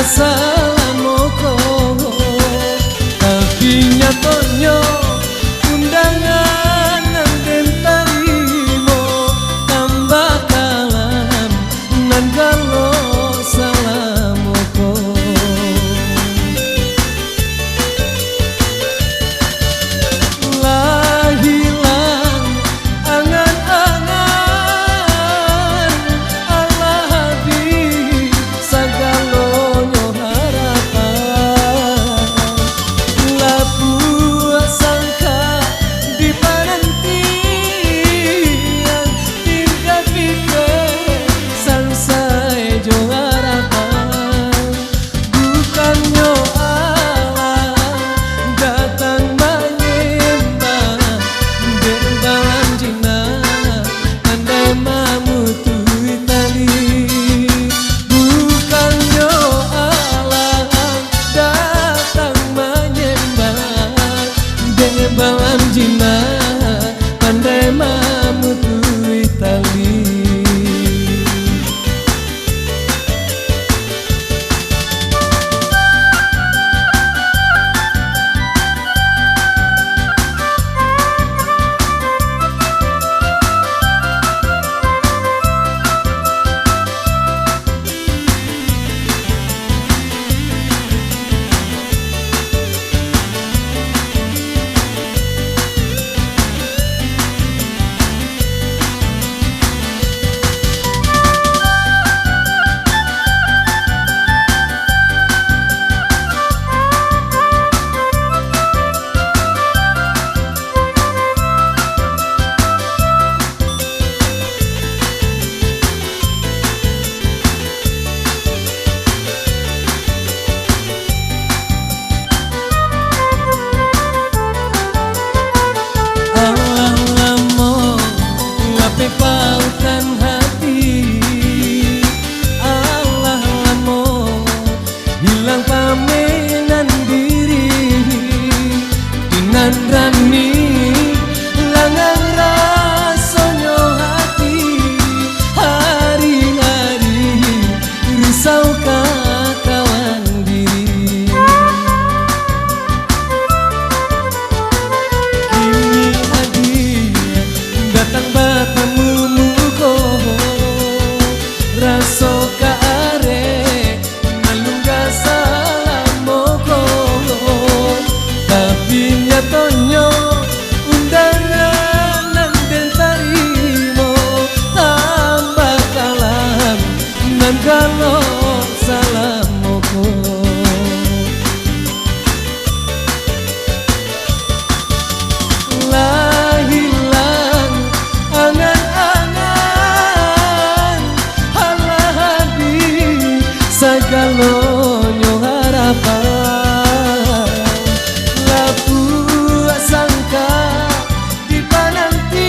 salamoko, tapi nyatanya undangan nang den tarimo tambah kalam nan galo salamoko. Lah hilang angan-angan Allah habis sagalonyo harapan. Lah buat sangka di panantian tinggal pikir sansai jo harapan. Bukannya Allah datang menyembah dembalan jina andai mamutui tali. Bukannya Allah datang menyembah dembalan jina andai mamutui tali. Allah lamo ngape pautan hati, Allah lamo hilang pamenan diri, dinan rani langang rasonyo hati, hari-hari risau kawan diri. Kini hadiah datang bertemu muko, raso kaare nalungga salamoko, tapi nyatanya undangan nan den tarimo tambah kalam nan galo salamoko. Lah hilang angan-angan Allah habis sagalonyo harapan. Lah buat sangka di panantian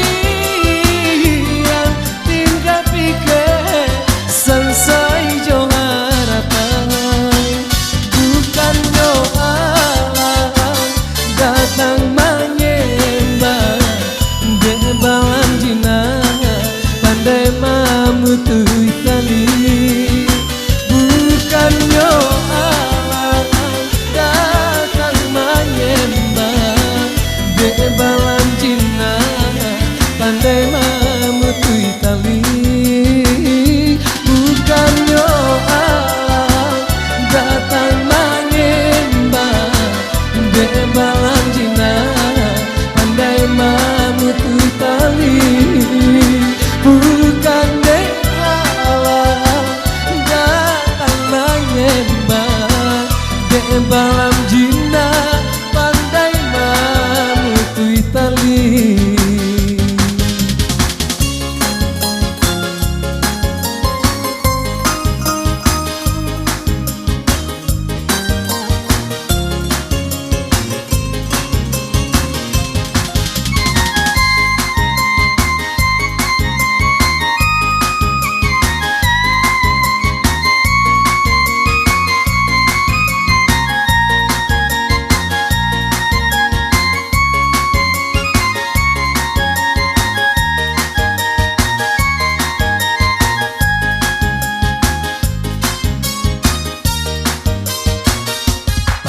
tinggal pikir selesai jo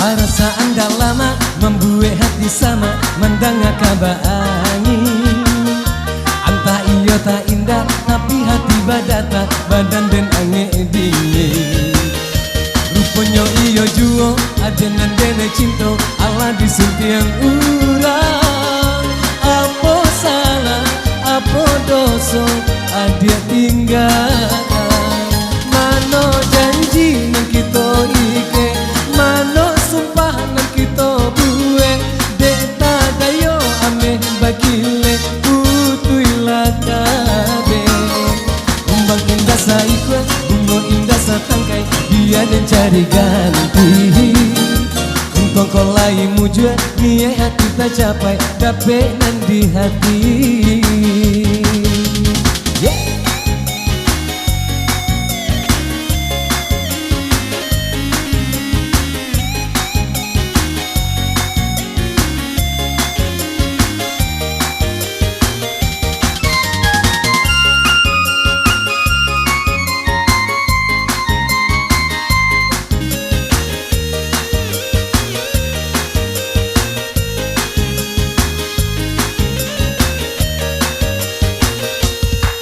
Perasaan dah lama membuat hati sama mendengar kabar angin. Entah iyo tak indah tapi hati badata badan dan angin dingin. Rupanya iyo juo adenan dene cinta Allah disuntiang urang. Apa salah apa dosa adia tinggalkan. Mano janji nang kita ike, mano sumpah nang kita buwe. Dek tadayo ameh bagile putuilah kabe. Kumbang indah saikwe, bungo indah satangkai, dia dan cari ganti. Untung kolai mujua, niat hati tak capai, dapet nan di hati.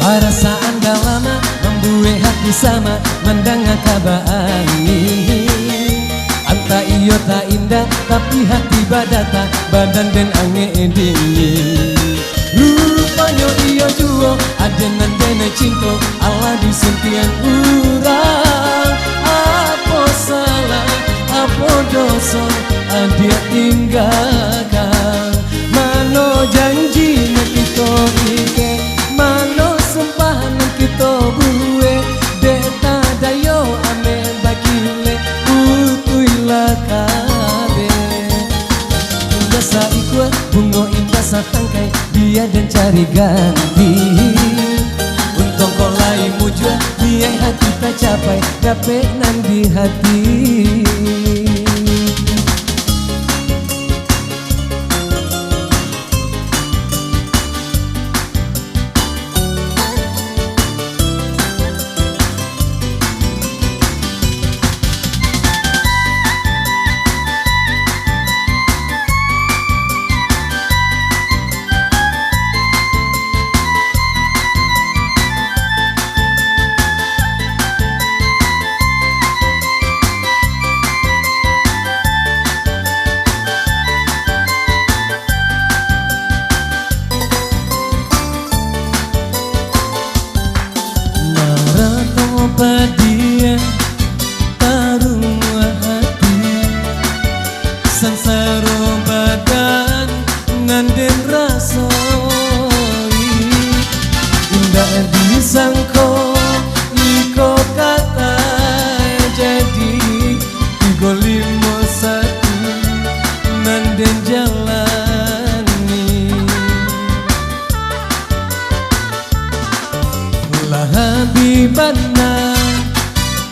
Perasaan dah lama membuat hati sama mendengar kabar angin. Entah iyo tak indah tapi hati badata badan dan angin dingin. Rupanya iyo juo adenan dene cinta Allah disuntian urang. Apa salah apa dosa adia tinggalkan. Mano janji nak kita ike, mano sumpah nang kita buwe. Dek tadayo ame bagile putuilah kabe. Indah saikwa bungo indah satangkai, dia dan cari ganti. Untung kolai mujua niat hati tak capai, dapet nan di hati. Dia tarung hati sansaro badan nganden rasoi. Indah disangko iko kata jadi 351 nganden jalani. Lah habibana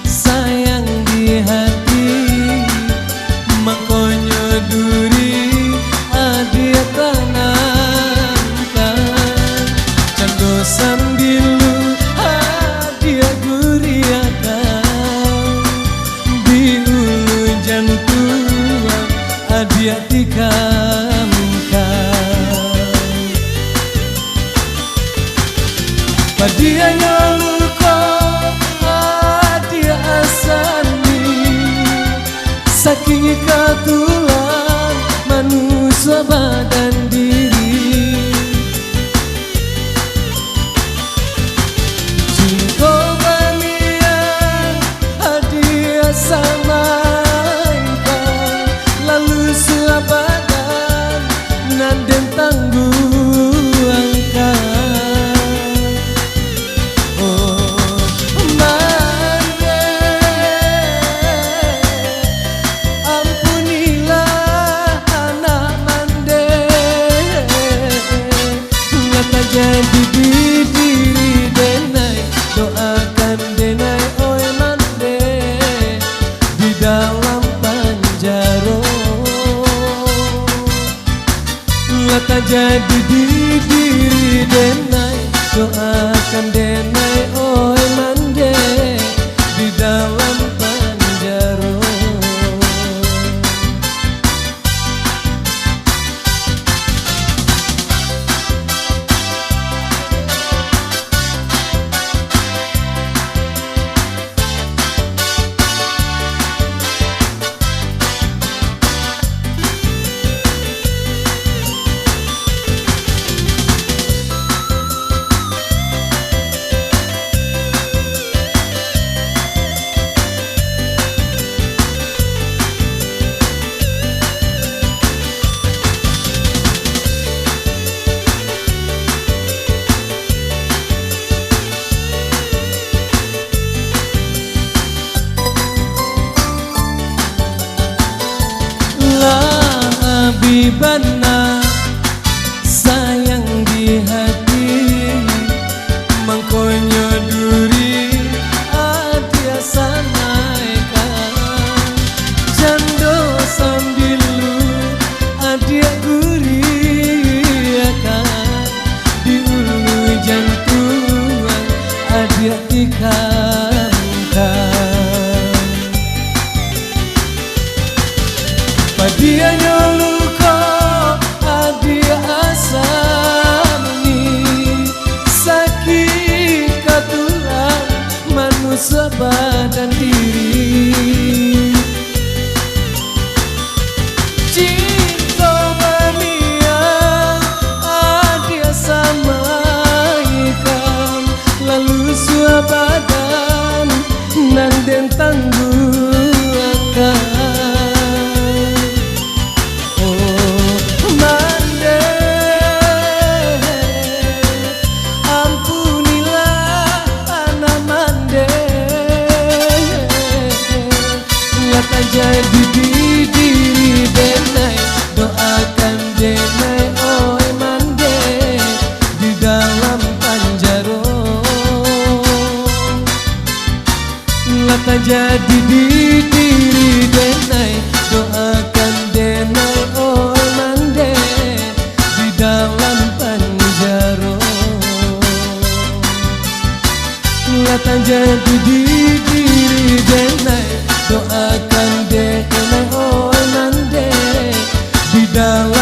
sayang di hati, makonyo duri adia tanamkan. Cando sambilu adia guriakan, di ulu jantung adia tikamkan. Padia nyoluko adia asani, saking ikatulan manusia badan diri. Cinta banian adia samakan, lalu selabadan nanden tangguangkan. Jadi diri denai, doakan denai oi mande di dalam panjaro. Ngata jadi diri denai, doakan denai oi mande di dalam panjaro. bana sayang di hati mangkonyo duri adia samaikan jando sambilu adia guri akan di ulu jantungan adia ikan padia nyoluko adia asami sakit katulang manusia badan diri cinta mania adia samaikan lalu sua badan nanden tangguakan jadi diri denai doakan denai oi mande di dalam panjaro lata jadi diri denai doakan denai oi mande di dalam panjaro lata jadi diri denai doakan denai oi mande di dalam